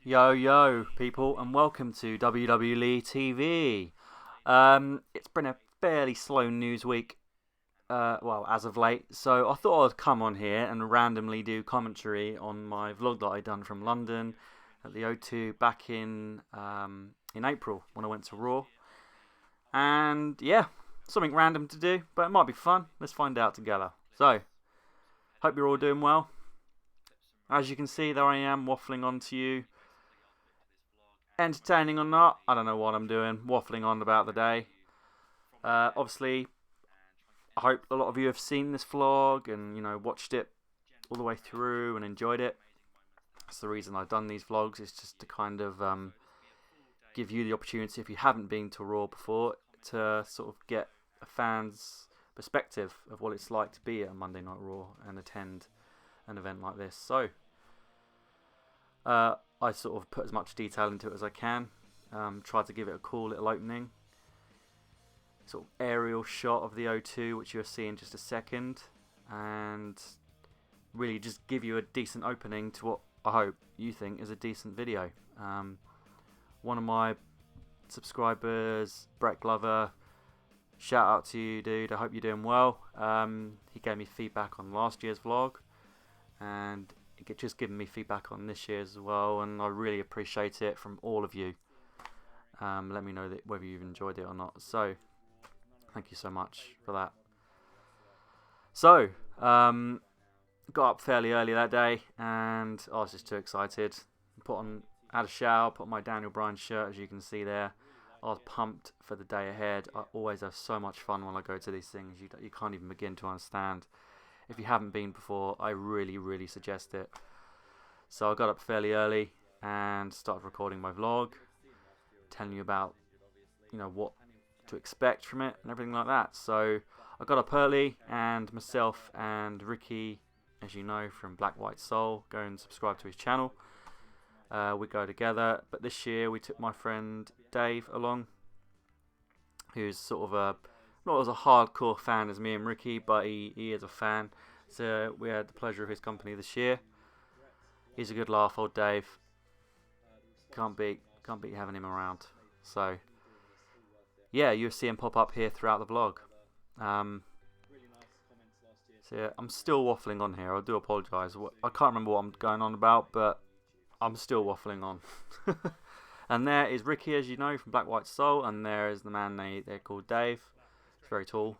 Yo, yo, people, and welcome to WWLeeTV. It's been a fairly slow news week, well, as of late, so I thought I'd come on here and randomly do commentary on my vlog that I done from London at the O2 back in April when I went to Raw. And yeah, something random to do, but it might be fun. Let's find out together. So, hope you're all doing well. As you can see, there I am waffling on to you. Entertaining or not, I don't know what I'm doing, waffling on about the day. Obviously, I hope a lot of you have seen this vlog and, watched it all the way through and enjoyed it. That's the reason I've done these vlogs, is just to kind of give you the opportunity, if you haven't been to Raw before, to sort of get a fan's perspective of what it's like to be at a Monday Night Raw and attend an event like this. So, I sort of put as much detail into it as I can. Tried to give it a cool little opening. Sort of aerial shot of the O2, which you'll see in just a second. And really just give you a decent opening to what I hope you think is a decent video. One of my subscribers, Brett Glover, shout out to you, dude. I hope you're doing well. He gave me feedback on last year's vlog. And just giving me feedback on this year's as well, and I really appreciate it from all of you. Let me know whether you've enjoyed it or not. So, thank you so much for that. So, got up fairly early that day, and I was just too excited. Had a shower, put on my Daniel Bryan shirt, as you can see there. I was pumped for the day ahead. I always have so much fun when I go to these things. You can't even begin to understand. If you haven't been before, I really, really suggest it. So I got up fairly early and started recording my vlog, telling you about, what to expect from it and everything like that. So I got up early, and myself and Ricky, as you know, from Black White Soul, go and subscribe to his channel. We go together, but this year we took my friend Dave along, who's sort of not as a hardcore fan as me and Ricky, but he is a fan. So we had the pleasure of his company this year. He's a good laugh, old Dave. Can't beat having him around. So yeah, you'll see him pop up here throughout the vlog. So yeah, I'm still waffling on here. I do apologise. I can't remember what I'm going on about, but I'm still waffling on. And there is Ricky, as you know, from Black White Soul, and there is the man they're called Dave. He's very tall.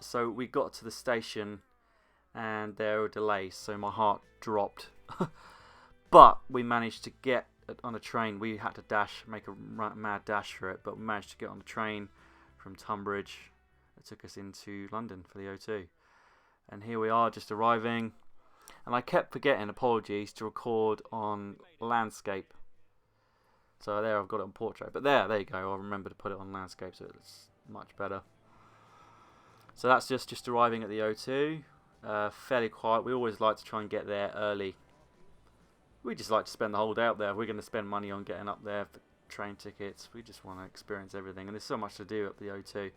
So we got to the station, and there were delays, so my heart dropped. But we managed to get on a train. We had to make a mad dash for it, but we managed to get on the train from Tunbridge. It took us into London for the O2. And here we are, just arriving. And I kept forgetting, apologies, to record on landscape. So there, I've got it on portrait. But there you go. I'll remember to put it on landscape, so it's much better. So that's just arriving at the O2. Fairly quiet. We always like to try and get there early. We just like to spend the whole day up there. We're going to spend money on getting up there for train tickets. We just want to experience everything. And there's so much to do at the O2.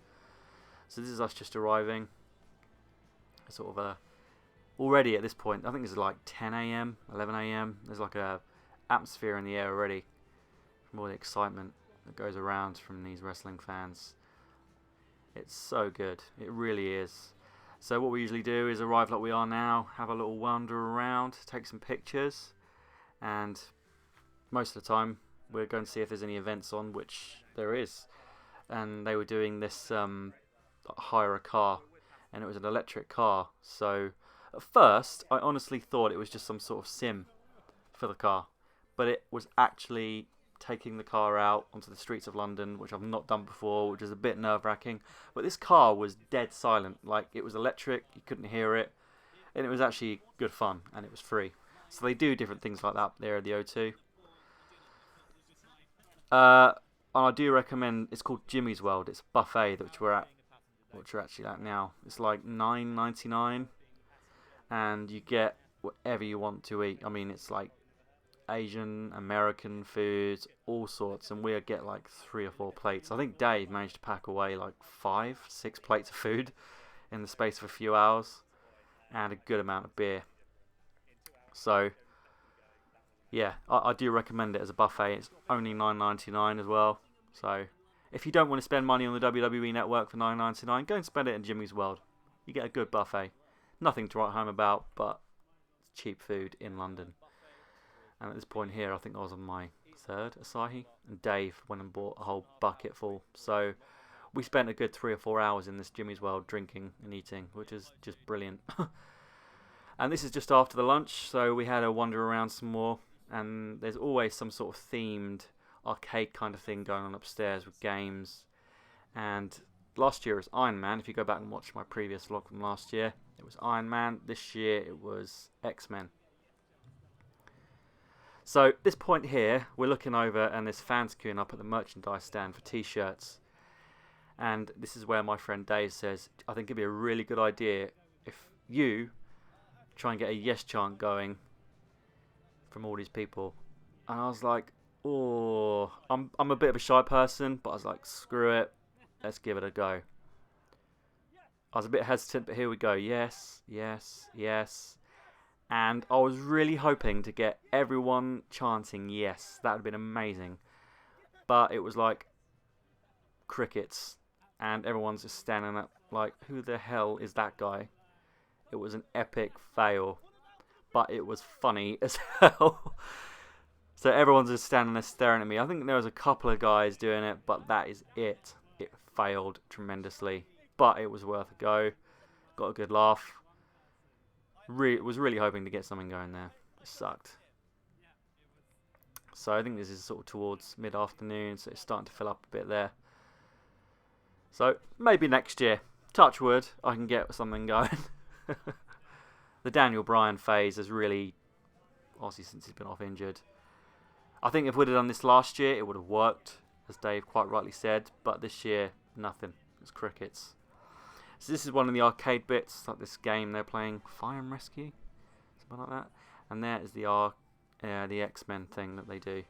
So this is us just arriving. Sort of already at this point, I think it's like 10 AM, 11 AM. There's like a atmosphere in the air already from all the excitement that goes around from these wrestling fans. It's so good. It really is. So what we usually do is arrive like we are now, have a little wander around, take some pictures, and most of the time we're going to see if there's any events on, which there is. And they were doing this hire a car, and it was an electric car. So at first I honestly thought it was just some sort of sim for the car, but it was actually taking the car out onto the streets of London, which I've not done before, which is a bit nerve-wracking. But this car was dead silent. Like, it was electric, you couldn't hear it, and it was actually good fun, and it was free. So they do different things like that there at the O2. And I do recommend, it's called Jimmy's World. It's a buffet, which we're actually at now. It's like $9.99, and you get whatever you want to eat. I mean, it's like Asian, American foods, all sorts, and we get like 3 or 4 plates. I think Dave managed to pack away like 5, 6 plates of food in the space of a few hours, and a good amount of beer. So yeah, I do recommend it as a buffet. It's only $9.99 as well. So if you don't want to spend money on the WWE Network for $9.99, go and spend it in Jimmy's World. You get a good buffet. Nothing to write home about, but cheap food in London. And at this point here, I think I was on my third Asahi, and Dave went and bought a whole bucket full. So we spent a good 3 or 4 hours in this Jimmy's World drinking and eating, which is just brilliant. And this is just after the lunch, so we had a wander around some more. And there's always some sort of themed arcade kind of thing going on upstairs with games. And last year was Iron Man. If you go back and watch my previous vlog from last year, it was Iron Man. This year it was X-Men. So at this point here, we're looking over and there's fans queuing up at the merchandise stand for t-shirts. And this is where my friend Dave says, I think it'd be a really good idea if you try and get a yes chant going from all these people. And I was like, oh, I'm a bit of a shy person, but I was like, screw it, let's give it a go. I was a bit hesitant, but here we go. Yes, yes, yes. And I was really hoping to get everyone chanting yes. That would have been amazing. But it was like crickets. And everyone's just standing up like, who the hell is that guy? It was an epic fail. But it was funny as hell. So everyone's just standing there staring at me. I think there was a couple of guys doing it, but that is it. It failed tremendously. But it was worth a go. Got a good laugh. Was really hoping to get something going there. It sucked. So I think this is sort of towards mid-afternoon, so it's starting to fill up a bit there. So maybe next year, touch wood, I can get something going. The Daniel Bryan phase has really, obviously since he's been off injured. I think if we'd have done this last year, it would have worked, as Dave quite rightly said. But this year, nothing. It's crickets. So this is one of the arcade bits, like this game they're playing, Fire and Rescue, something like that. And there is the X-Men thing that they do.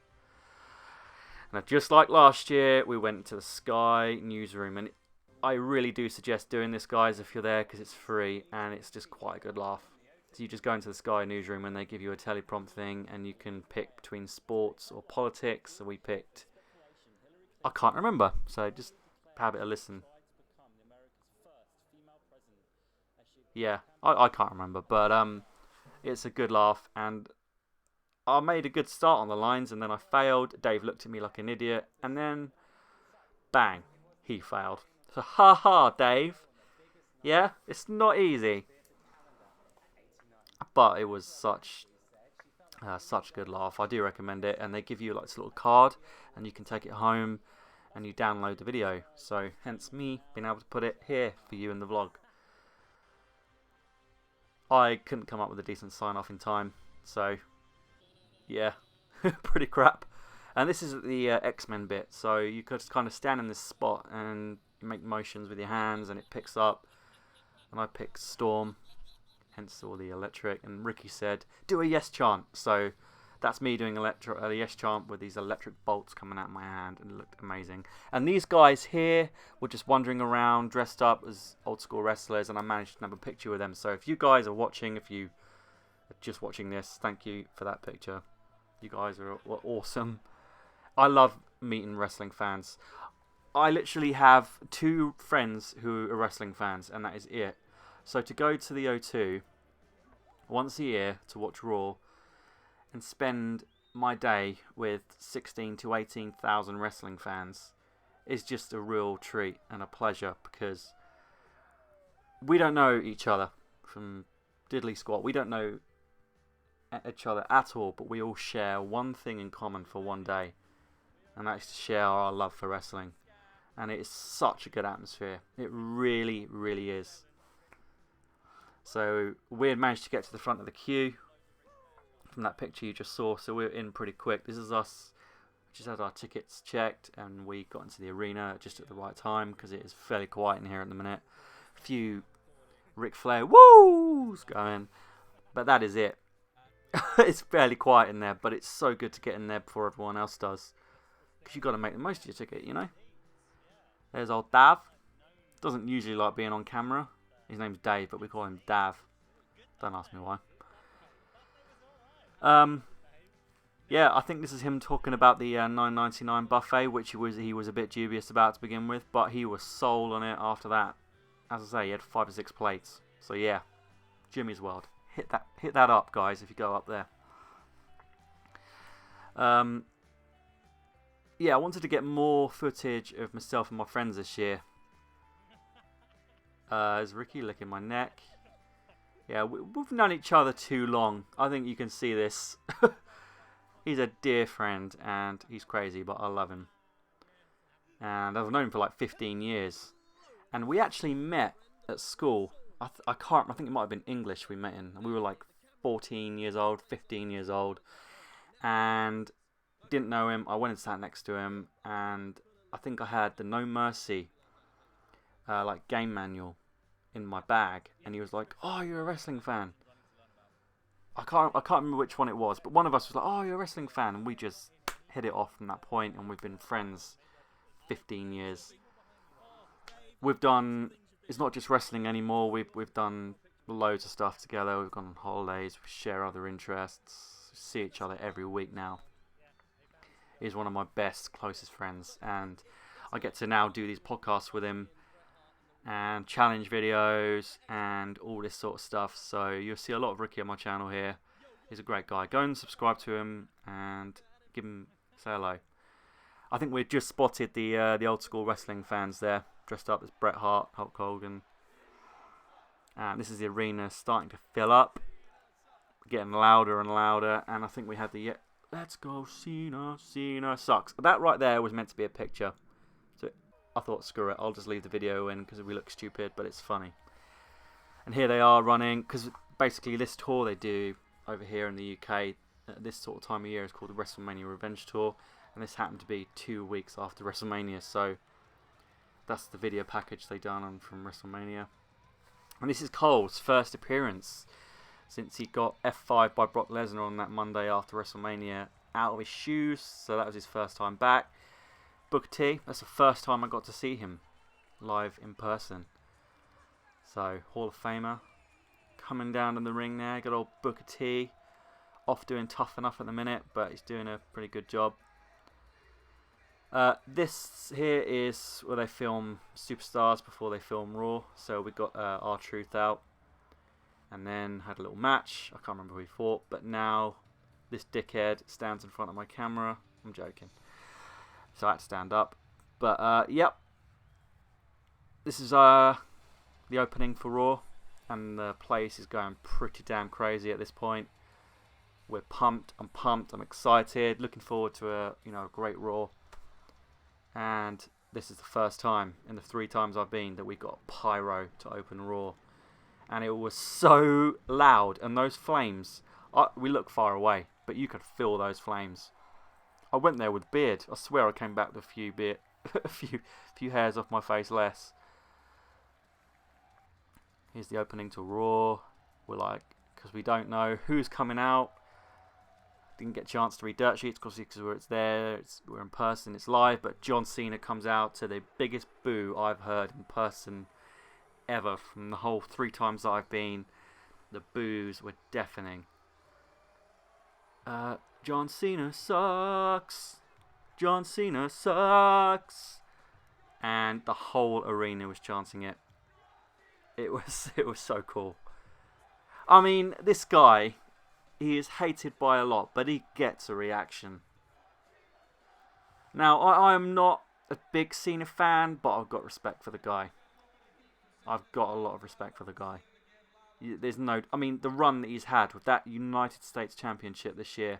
Now, just like last year, we went to the Sky newsroom, and I really do suggest doing this, guys, if you're there, because it's free and it's just quite a good laugh. So you just go into the Sky newsroom and they give you a teleprompt thing, and you can pick between sports or politics. So we picked, I can't remember, so just have it a listen. Yeah, I can't remember, but it's a good laugh, and I made a good start on the lines, and then I failed. Dave looked at me like an idiot, and then bang, he failed. So ha ha, Dave. Yeah, it's not easy, but it was such a good laugh. I do recommend it, and they give you like this little card, and you can take it home, and you download the video. So hence me being able to put it here for you in the vlog. I couldn't come up with a decent sign-off in time, so yeah, pretty crap. And this is the X-Men bit, so you could just kind of stand in this spot and you make motions with your hands and it picks up. And I picked Storm, hence all the electric, and Ricky said, do a yes chant. So that's me doing a yes chant with these electric bolts coming out of my hand, and it looked amazing. And these guys here were just wandering around dressed up as old school wrestlers, and I managed to snap a picture with them. So if you guys are watching, if you are just watching this, thank you for that picture. You guys were awesome. I love meeting wrestling fans. I literally have 2 friends who are wrestling fans, and that is it. So to go to the O2 once a year to watch Raw and spend my day with 16 to 18,000 wrestling fans is just a real treat and a pleasure, because we don't know each other from diddly squat. We don't know each other at all, but we all share one thing in common for one day, and that's to share our love for wrestling. And it is such a good atmosphere. It really, really is. So we had managed to get to the front of the queue from that picture you just saw, so we were in pretty quick. This is us. Just had our tickets checked, and we got into the arena just at the right time, because it is fairly quiet in here at the minute. A few Ric Flair woos going, but that is it. It's fairly quiet in there, but it's so good to get in there before everyone else does, because you've got to make the most of your ticket, you know. There's old Dav. Doesn't usually like being on camera. His name's Dave, but we call him Dav. Don't ask me why. Yeah, I think this is him talking about the $9.99 buffet, which he was a bit dubious about to begin with, but he was sold on it after that. As I say, he had 5 or 6 plates. So yeah, Jimmy's World. Hit that up, guys, if you go up there. Yeah, I wanted to get more footage of myself and my friends this year. Is Ricky licking my neck? Yeah, we've known each other too long. I think you can see this. He's a dear friend, and he's crazy, but I love him. And I've known him for like 15 years. And we actually met at school. I think it might have been English we met in. And we were like 14 years old, 15 years old. And didn't know him. I went and sat next to him. And I think I had the No Mercy like game manual in my bag. And he was like, "Oh, you're a wrestling fan." I can't remember which one it was, but one of us was like, "Oh, you're a wrestling fan," and we just hit it off from that point, and we've been friends 15 years. We've done, it's not just wrestling anymore. We've done loads of stuff together. We've gone on holidays. We share other interests. We see each other every week now. He's one of my best, closest friends, and I get to now do these podcasts with him and challenge videos and all this sort of stuff. So you'll see a lot of Ricky on my channel here. He's a great guy. Go and subscribe to him and say hello. I think we just spotted the old school wrestling fans there, dressed up as Bret Hart, Hulk Hogan. And this is the arena starting to fill up, getting louder and louder. And I think we had the "Let's go Cena, Cena sucks." That right there was meant to be a picture. I thought, screw it, I'll just leave the video in because we look stupid, but it's funny. And here they are running, because basically this tour they do over here in the UK at this sort of time of year is called the WrestleMania Revenge Tour, and this happened to be 2 weeks after WrestleMania, so that's the video package they done on from WrestleMania. And this is Cole's first appearance since he got F5 by Brock Lesnar on that Monday after WrestleMania out of his shoes, so that was his first time back. Booker T, that's the first time I got to see him live in person. So, Hall of Famer coming down in the ring there. Good old Booker T, off doing Tough Enough at the minute, but he's doing a pretty good job. This here is where they film Superstars before they film Raw. So we got R-Truth out, and then had a little match. I can't remember who he fought, but now this dickhead stands in front of my camera. I'm joking. So I had to stand up. But, yep. This is the opening for Raw. And the place is going pretty damn crazy at this point. We're pumped. I'm pumped. I'm excited. Looking forward to a great Raw. And this is the first time in the 3 times I've been that we got pyro to open Raw. And it was so loud. And those flames, we look far away, but you could feel those flames. I went there with beard. I swear I came back with a few hairs off my face less. Here's the opening to Raw. We're like, because we don't know who's coming out. Didn't get a chance to read dirt sheets because it's there. We're in person. It's live. But John Cena comes out to the biggest boo I've heard in person ever from the whole 3 times that I've been. The boos were deafening. John Cena sucks. John Cena sucks. And the whole arena was chanting it. It was so cool. I mean, this guy, he is hated by a lot, but he gets a reaction. Now, I am not a big Cena fan, but I've got respect for the guy. I've got a lot of respect for the guy. There's no, I mean, the run that he's had with that United States Championship this year,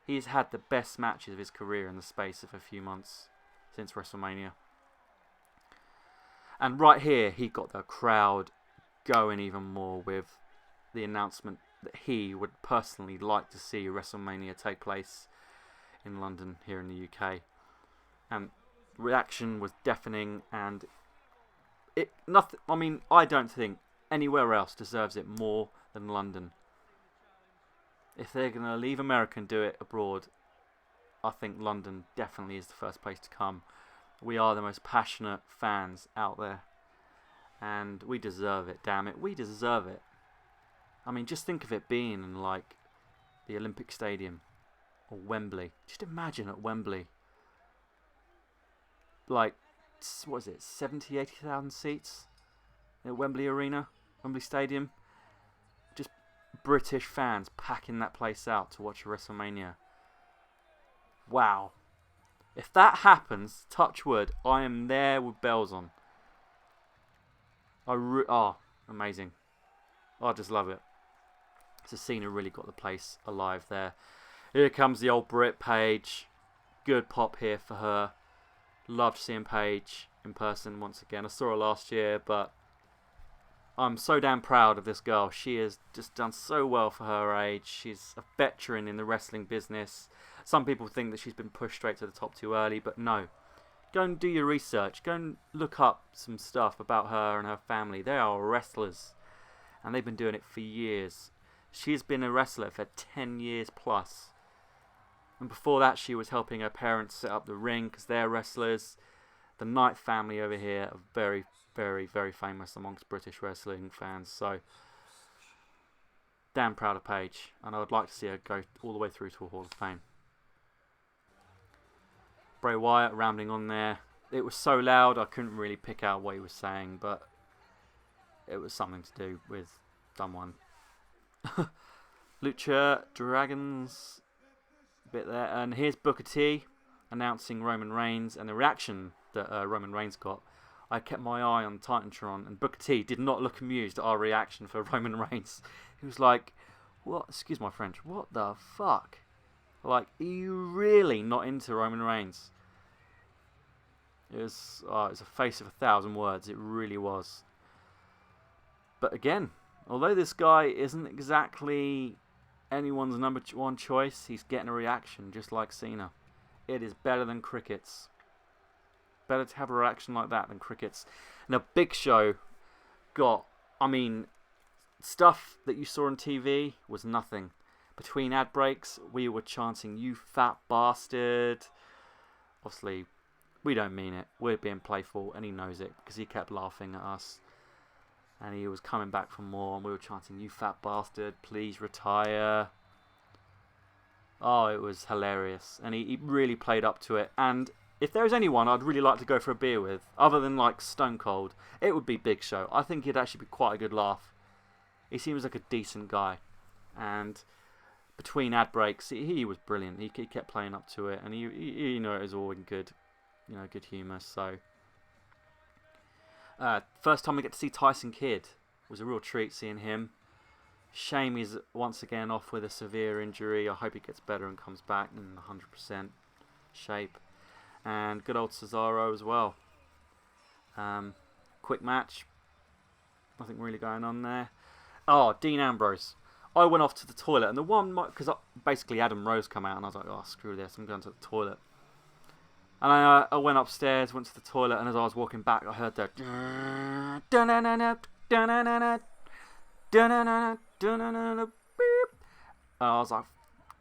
he's had the best matches of his career in the space of a few months since WrestleMania. And right here, he got the crowd going even more with the announcement that he would personally like to see WrestleMania take place in London, here in the UK. And reaction was deafening, and I don't think anywhere else deserves it more than London. If they're going to leave America and do it abroad, I think London definitely is the first place to come. We are the most passionate fans out there. And we deserve it, damn it. We deserve it. I mean, just think of it being in, like, the Olympic Stadium. or Wembley. Just imagine at Wembley. Like, what is it, 70, 80,000 seats at Wembley Arena, Wembley Stadium. Just British fans packing that place out to watch a WrestleMania. Wow. If that happens, touch wood, I am there with bells on. Amazing. I just love it. So Cena really got the place alive there. Here comes the old Brit Paige. Good pop here for her. Loved seeing Paige in person once again. I saw her last year, but I'm so damn proud of this girl. She has just done so well for her age. She's a veteran in the wrestling business. Some people think that she's been pushed straight to the top too early, but no. Go and do your research. Go and look up some stuff about her and her family. They are wrestlers, and they've been doing it for years. She's been a wrestler for 10 years plus. And before that, she was helping her parents set up the ring because they're wrestlers. The Knight family over here are very, very, very famous amongst British wrestling fans. So, damn proud of Paige. And I would like to see her go all the way through to a Hall of Fame. Bray Wyatt rambling on there. It was so loud I couldn't really pick out what he was saying, but it was something to do with someone. Lucha Dragons bit there, and here's Booker T announcing Roman Reigns and the reaction that Roman Reigns got. I kept my eye on Titantron, and Booker T did not look amused at our reaction for Roman Reigns. He was like, "What? Excuse my French. What the fuck? Like, are you really not into Roman Reigns?" It was a face of 1,000 words. It really was. But again, although this guy isn't exactly anyone's number one choice, he's getting a reaction just like Cena. It is better than crickets. Better to have a reaction like that than crickets. Now, Big Show got, stuff that you saw on TV was nothing. Between ad breaks, we were chanting, "You fat bastard." Obviously, we don't mean it. We're being playful, and he knows it because he kept laughing at us. And he was coming back for more, and we were chanting, "You fat bastard, please retire." Oh, it was hilarious. And he really played up to it. And if there was anyone I'd really like to go for a beer with, other than like Stone Cold, it would be Big Show. I think he'd actually be quite a good laugh. He seems like a decent guy. And between ad breaks, he was brilliant. He kept playing up to it. And he it was all in good, good humour. So first time we get to see Tyson Kidd was a real treat seeing him. Shame he's once again off with a severe injury. I hope he gets better and comes back in 100% shape. And good old Cesaro as well. Quick match. Nothing really going on there. Oh, Dean Ambrose. I went off to the toilet, and the one, because basically Adam Rose come out, and I was like, oh, screw this, I'm going to the toilet. And I went upstairs, went to the toilet, and as I was walking back, I heard that. And I was like,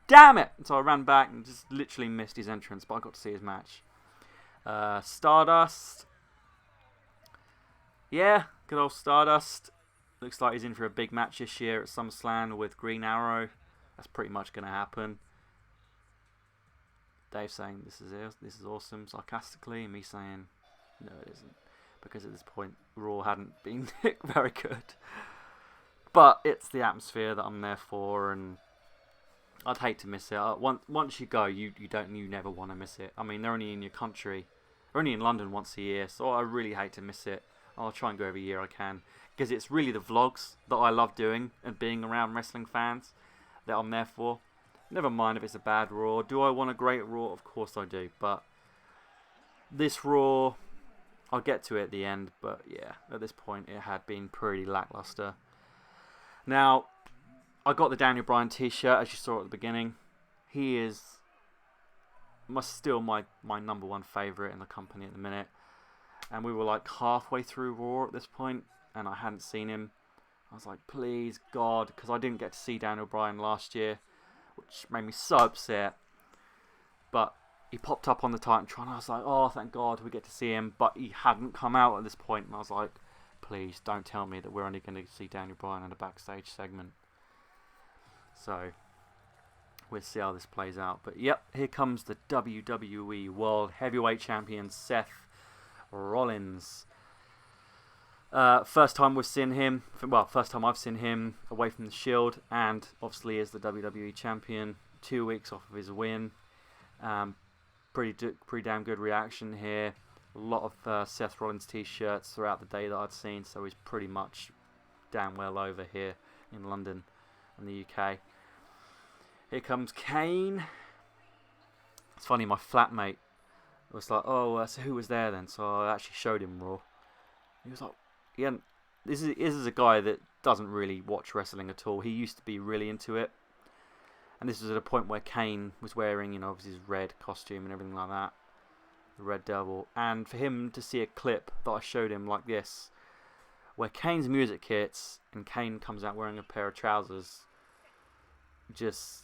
damn it! And so I ran back and just literally missed his entrance, but I got to see his match. Stardust. Yeah, good old Stardust. Looks like he's in for a big match this year at SummerSlam with Green Arrow. That's pretty much going to happen. Dave saying this is awesome sarcastically, and me saying no, it isn't, because at this point Raw hadn't been very good. But it's the atmosphere that I'm there for, and I'd hate to miss it. Once you go, you never want to miss it. I mean, they're only in your country, they're only in London once a year, so I really hate to miss it. I'll try and go every year I can, because it's really the vlogs that I love doing and being around wrestling fans that I'm there for. Never mind if it's a bad Raw. Do I want a great Raw? Of course I do. But this Raw, I'll get to it at the end. But yeah, at this point it had been pretty lackluster. Now, I got the Daniel Bryan t-shirt, as you saw at the beginning. He is still my number one favourite in the company at the minute. And we were like halfway through Raw at this point, and I hadn't seen him. I was like, please, God, because I didn't get to see Daniel Bryan last year, which made me so upset. But he popped up on the Titantron, and I was like, oh, thank God we get to see him. But he hadn't come out at this point, and I was like, please don't tell me that we're only going to see Daniel Bryan in a backstage segment. So we'll see how this plays out. But yep, here comes the WWE World Heavyweight Champion Seth Rollins. First time we've seen him, well, first time I've seen him away from the Shield, and obviously as the WWE Champion, 2 weeks off of his win. Pretty damn good reaction here. A lot of Seth Rollins t-shirts throughout the day that I'd seen, so he's pretty much damn well over here in London and the UK. Here comes Kane. It's funny, my flatmate was like, oh, so who was there then? So I actually showed him Raw. He was like, yeah, this is a guy that doesn't really watch wrestling at all. He used to be really into it. And this was at a point where Kane was wearing, you know, obviously his red costume and everything like that. The Red Devil. And for him to see a clip that I showed him like this, where Kane's music hits and Kane comes out wearing a pair of trousers,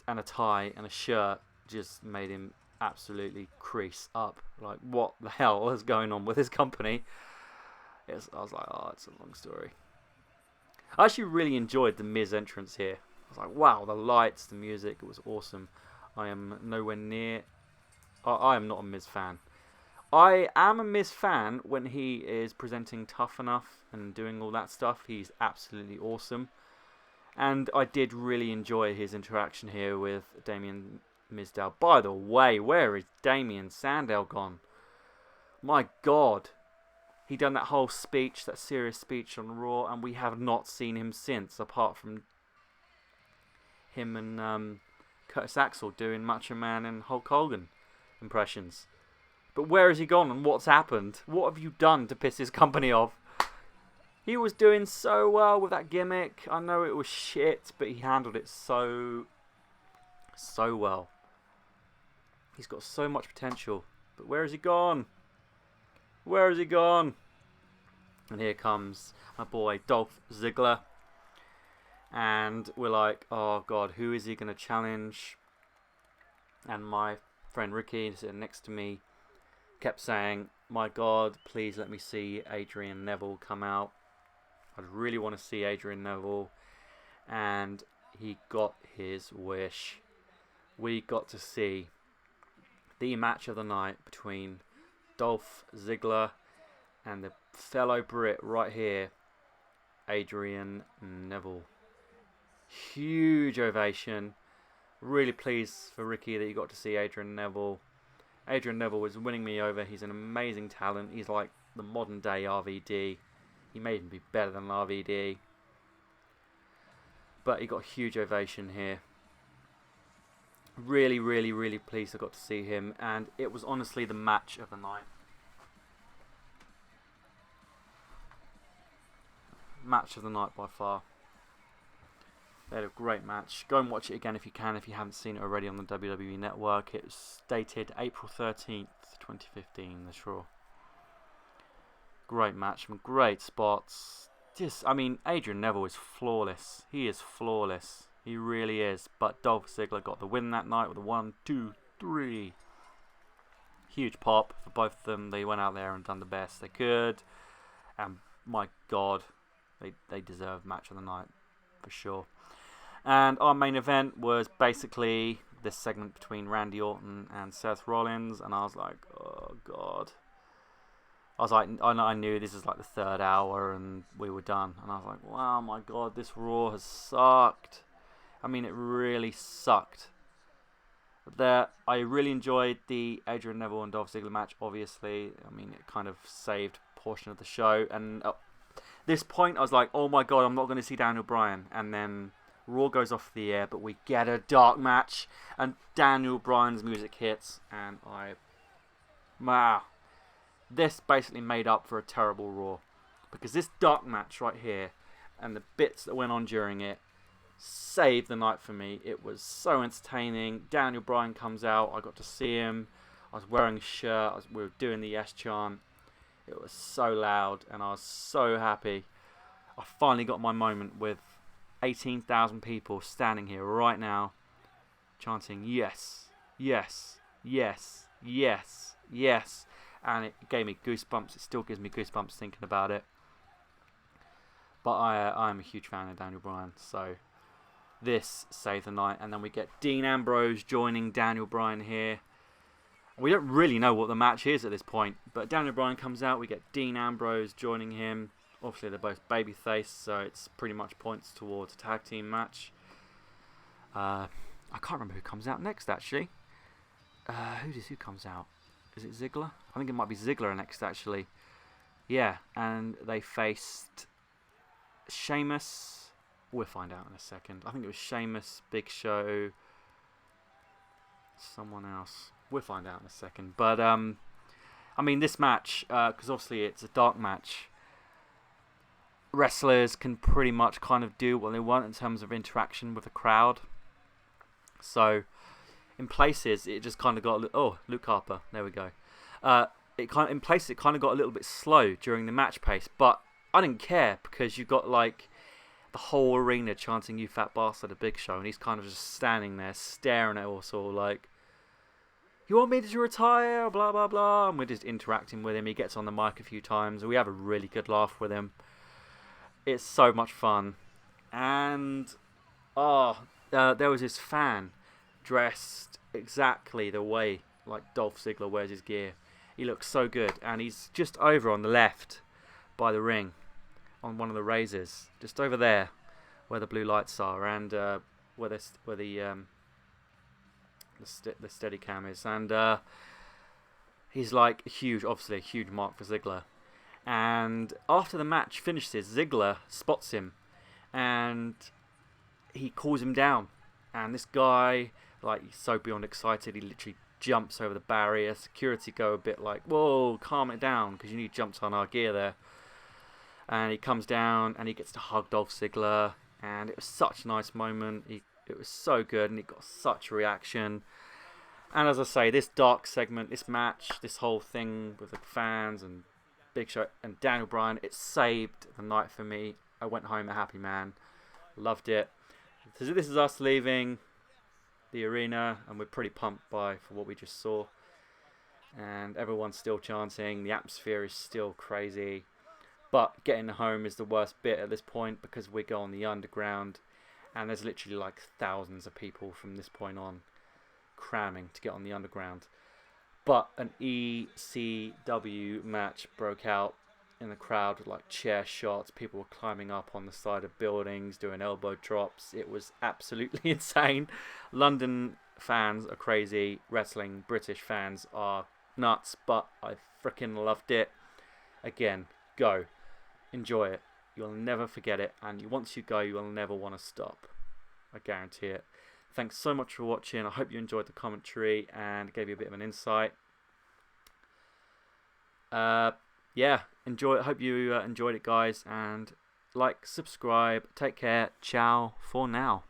and a tie and a shirt, just made him absolutely crease up. Like, what the hell is going on with his company? I was like, oh, it's a long story. I actually really enjoyed the Miz entrance here. I was like, wow, the lights, the music, it was awesome. I am nowhere near... I am not a Miz fan. I am a Miz fan when he is presenting Tough Enough and doing all that stuff. He's absolutely awesome. And I did really enjoy his interaction here with Damien Mizdow. By the way, where is Damien Sandow gone? My God. He done that whole speech, that serious speech on Raw, and we have not seen him since, apart from him and Curtis Axel doing Macho Man and Hulk Hogan impressions. But where has he gone and what's happened? What have you done to piss his company off? He was doing so well with that gimmick. I know it was shit, but he handled it so well. He's got so much potential. But where has he gone? Where has he gone? And here comes my boy Dolph Ziggler. And we're like, oh God, who is he going to challenge? And my friend Ricky, sitting next to me, kept saying, my God, please let me see Adrian Neville come out. I'd really want to see Adrian Neville. And he got his wish. We got to see the match of the night between Dolph Ziggler and the fellow Brit right here, Adrian Neville. Huge ovation. Really pleased for Ricky that you got to see Adrian Neville. Adrian Neville was winning me over. He's an amazing talent. He's like the modern day RVD. He may even be better than RVD. But he got a huge ovation here. Really, really, really pleased I got to see him. And it was honestly the match of the night. Match of the night by far. They had a great match. Go and watch it again if you can, if you haven't seen it already on the WWE Network. It was dated April 13th, 2015, this Raw. Great match, some great spots. I mean, Adrian Neville is flawless. He is flawless. He really is. But Dolph Ziggler got the win that night with a 1, 2, 3. Huge pop for both of them. They went out there and done the best they could. And my God, they deserve match of the night for sure. And our main event was basically this segment between Randy Orton and Seth Rollins. And I was like, oh God. I was like, I knew this is like the third hour and we were done. And I was like, wow, my God, this Raw has sucked. I mean, it really sucked. I really enjoyed the Adrian Neville and Dolph Ziggler match, obviously. I mean, it kind of saved a portion of the show. And at this point, I was like, oh my God, I'm not going to see Daniel Bryan. And then Raw goes off the air, but we get a dark match. And Daniel Bryan's music hits. And wow. This basically made up for a terrible Raw. Because this dark match right here, and the bits that went on during it, saved the night for me. It was so entertaining. Daniel Bryan comes out. I got to see him. I was wearing a shirt. We were doing the yes chant. It was so loud, and I was so happy. I finally got my moment with 18,000 people standing here right now, chanting yes, yes, yes, yes, yes. And it gave me goosebumps. It still gives me goosebumps thinking about it. But I'm a huge fan of Daniel Bryan. So this saved the night. And then we get Dean Ambrose joining Daniel Bryan here. We don't really know what the match is at this point, but Daniel Bryan comes out. We get Dean Ambrose joining him. Obviously, they're both babyface, so it's pretty much points towards a tag team match. I can't remember who comes out next, actually. Who comes out? Is it Ziggler? I think it might be Ziggler next, actually. Yeah, and they faced Sheamus. We'll find out in a second. I think it was Sheamus, Big Show, someone else. We'll find out in a second. But, I mean, this match, because obviously it's a dark match, wrestlers can pretty much kind of do what they want in terms of interaction with the crowd. So, in places, it just kind of got Luke Harper. There we go. In places, it kind of got a little bit slow during the match pace, but I didn't care because you got like the whole arena chanting "You fat bastard" at Big Show, and he's kind of just standing there staring at us all like, "You want me to retire?" Blah blah blah, and we're just interacting with him. He gets on the mic a few times. We have a really good laugh with him. It's so much fun, and there was this fan dressed exactly the way like Dolph Ziggler wears his gear. He looks so good, and he's just over on the left by the ring, on one of the razors, just over there where the blue lights are, and where the steady cam is, and he's like obviously a huge mark for Ziggler. And after the match finishes, Ziggler spots him, and he calls him down. And this guy, like, he's so beyond excited, he literally jumps over the barrier. Security go a bit like, "Whoa, calm it down, because you need jumps on our gear there." And he comes down, and he gets to hug Dolph Ziggler, and it was such a nice moment. It was so good, and it got such a reaction. And as I say, this dark segment, this match, this whole thing with the fans and Big Show and Daniel Bryan, it saved the night for me. I went home a happy man. Loved it. So this is us leaving the arena, and we're pretty pumped for what we just saw. And everyone's still chanting. The atmosphere is still crazy. But getting home is the worst bit at this point, because we go on the underground, and there's literally like thousands of people from this point on cramming to get on the underground. But an ECW match broke out in the crowd with like chair shots. People were climbing up on the side of buildings, doing elbow drops. It was absolutely insane. London fans are crazy. Wrestling British fans are nuts. But I freaking loved it. Again, go. Enjoy it. You'll never forget it. And once you go, you will never want to stop. I guarantee it. Thanks so much for watching. I hope you enjoyed the commentary and gave you a bit of an insight. Yeah, enjoy it. Hope you enjoyed it, guys. And like, subscribe. Take care. Ciao for now.